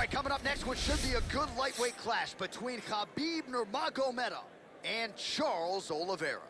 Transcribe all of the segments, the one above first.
right, coming up next, what should be a good lightweight clash between Khabib Nurmagomedov and Charles Oliveira.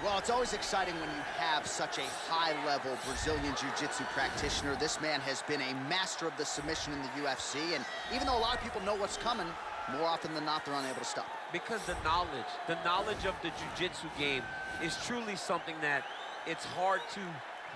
Well, it's always exciting when you have such a high-level Brazilian Jiu-Jitsu practitioner. This man has been a master of the submission in the UFC, and even though a lot of people know what's coming, more often than not, they're unable to stop it. Because the knowledge of the Jiu-Jitsu game is truly something that it's hard to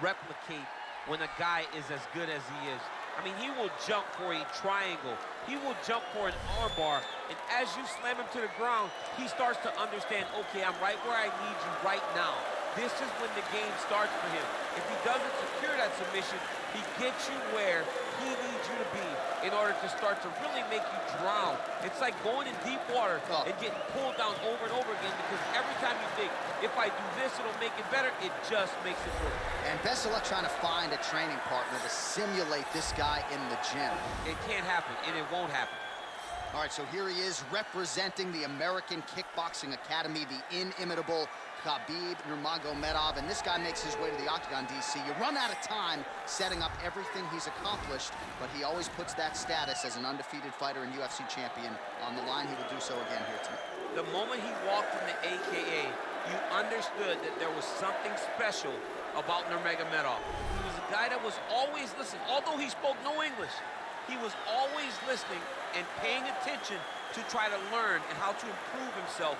replicate when a guy is as good as he is. I mean, he will jump for a triangle. He will jump for an armbar. And as you slam him to the ground, he starts to understand, okay, I'm right where I need you right now. This is when the game starts for him. If he doesn't secure that submission, he gets you where he needs you to be in order to start to really make you drown. It's like going in deep water and getting pulled down over and over again, because every time you think, if I do this, it'll make it better, it just makes it worse. And best of luck trying to find a training partner to simulate this guy in the gym. It can't happen, and it won't happen. All right, so here he is representing the American Kickboxing Academy, the inimitable Khabib Nurmagomedov, and this guy makes his way to the octagon, DC. You run out of time setting up everything he's accomplished, but he always puts that status as an undefeated fighter and UFC champion on the line. He will do so again here tonight. The moment he walked in the AKA, you understood that there was something special about Nurmagomedov. He was a guy that was always listening. Although he spoke no English, he was always listening and paying attention to try to learn and how to improve himself.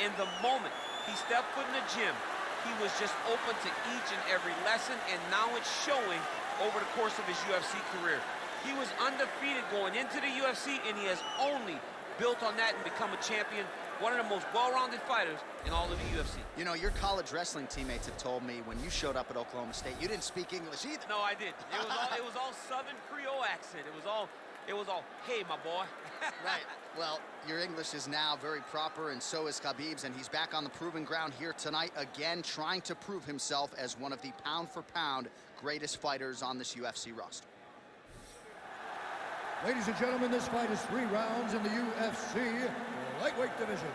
And the moment he stepped foot in the gym, he was just open to each and every lesson, and now it's showing over the course of his UFC career. He was undefeated going into the UFC, and he has only built on that and become a champion, one of the most well-rounded fighters in all of the UFC. You know, your college wrestling teammates have told me when you showed up at Oklahoma State, you didn't speak English either. No, I didn't. It was all Southern Creole accent. It was all, hey, my boy. Right. Well, your English is now very proper, and so is Khabib's, and he's back on the proving ground here tonight, again, trying to prove himself as one of the pound-for-pound greatest fighters on this UFC roster. Ladies and gentlemen, this fight is 3 rounds in the UFC lightweight division.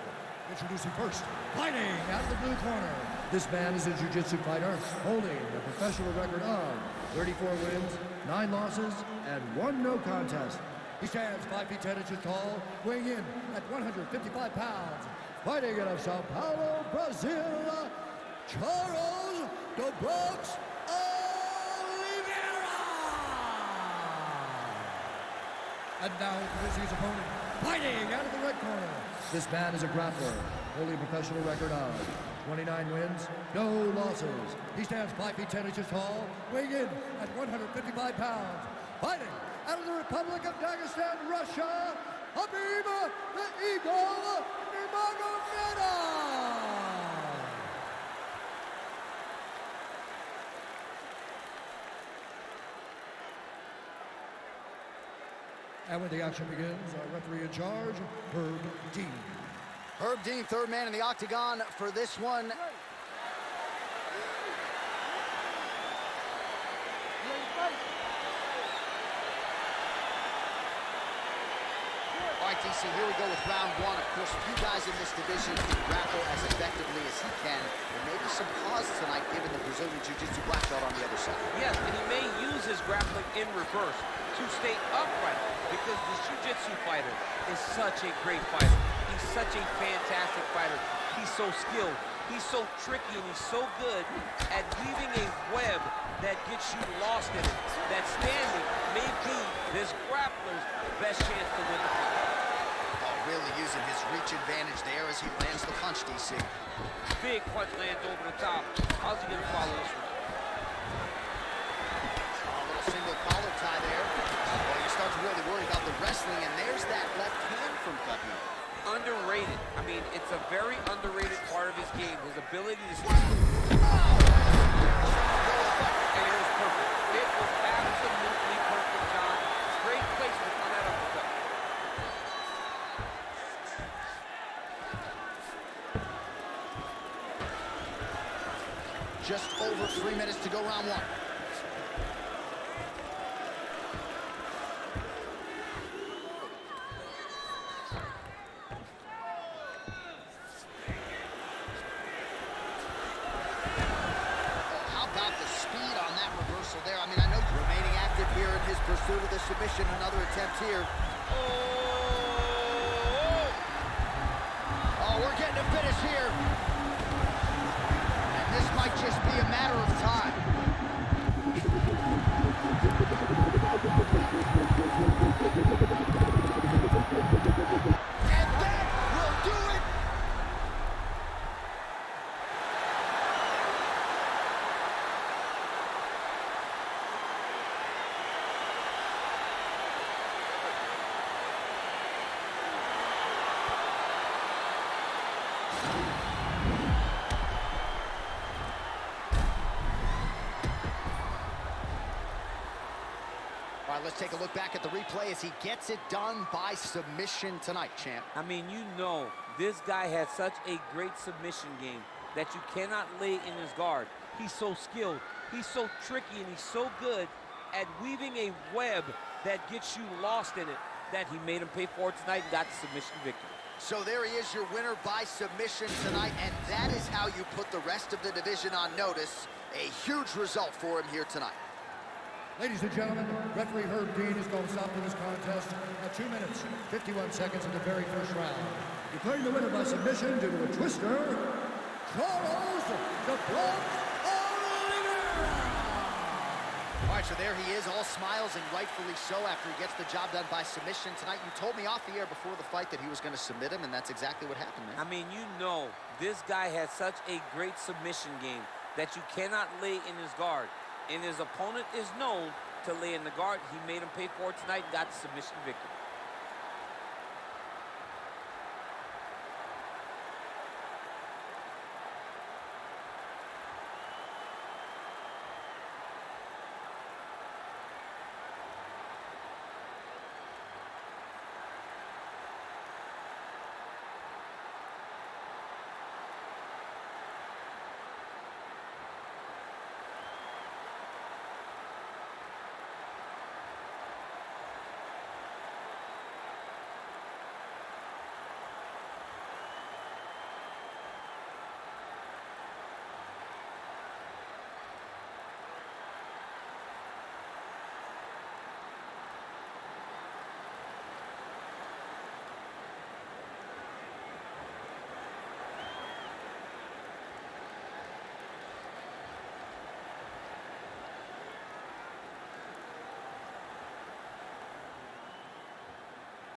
Introducing first, fighting out of the blue corner. This man is a jiu-jitsu fighter holding a professional record of 34 wins, 9 losses, and 1 no contest. He stands 5 feet 10 inches tall, weighing in at 155 pounds. Fighting out of Sao Paulo, Brazil, Charles "The Bronx" Oliveira. And now introducing his opponent, fighting out of the red corner. This man is a grappler, holding a professional record of 29 wins, no losses. He stands 5 feet 10 inches tall, weighing in at 155 pounds. Fighting out of the Republic of Dagestan, Russia, Khabib the Eagle Nurmagomedov. And when the action begins, our referee in charge, Herb Dean. Herb Dean, third man in the octagon for this one. All right, DC, here we go with round 1. Of course, few guys in this division can grapple as effectively as he can. There may be some pause tonight given the Brazilian Jiu-Jitsu black belt on the other side. Yes, and he may use his grappling in reverse to stay upright, because this jiu-jitsu fighter is such a great fighter. He's such a fantastic fighter. He's so skilled. He's so tricky, and he's so good at weaving a web that gets you lost in it. That standing may be this grappler's best chance to win the fight. Really using his reach advantage there as he lands the punch, DC. Big punch lands over the top. How's he gonna follow this one? A little single collar tie there. Well, you start to really worry about the wrestling, and there's that left hand from Khabib. Underrated. I mean, it's a very underrated part of his game. His ability to... And it was perfect. It was absolutely perfect, John. Great placement on that uppercut. Just over 3 minutes to go round 1. reversal there. I mean, I know remaining active here in his pursuit of the submission. Another attempt here. Oh, we're getting a finish here. And this might just be a matter of time. And that will do it. All right, let's take a look back at the replay as he gets it done by submission tonight, champ. I mean, you know, this guy has such a great submission game that you cannot lay in his guard. He's so skilled, he's so tricky, and he's so good at weaving a web that gets you lost in it that he made him pay for it tonight and got the submission victory. So there he is, your winner by submission tonight, and that is how you put the rest of the division on notice. A huge result for him here tonight. Ladies and gentlemen, referee Herb Dean has called a stop to this contest at 2 minutes, 51 seconds in the very first round. Declaring the winner by submission due to a twister, Charles the Blood Oliveira! All right, so there he is, all smiles, and rightfully so after he gets the job done by submission tonight. You told me off the air before the fight that he was going to submit him, and that's exactly what happened, man. I mean, you know, this guy has such a great submission game that you cannot lay in his guard. And his opponent is known to lay in the guard. He made him pay for it tonight and got the submission victory.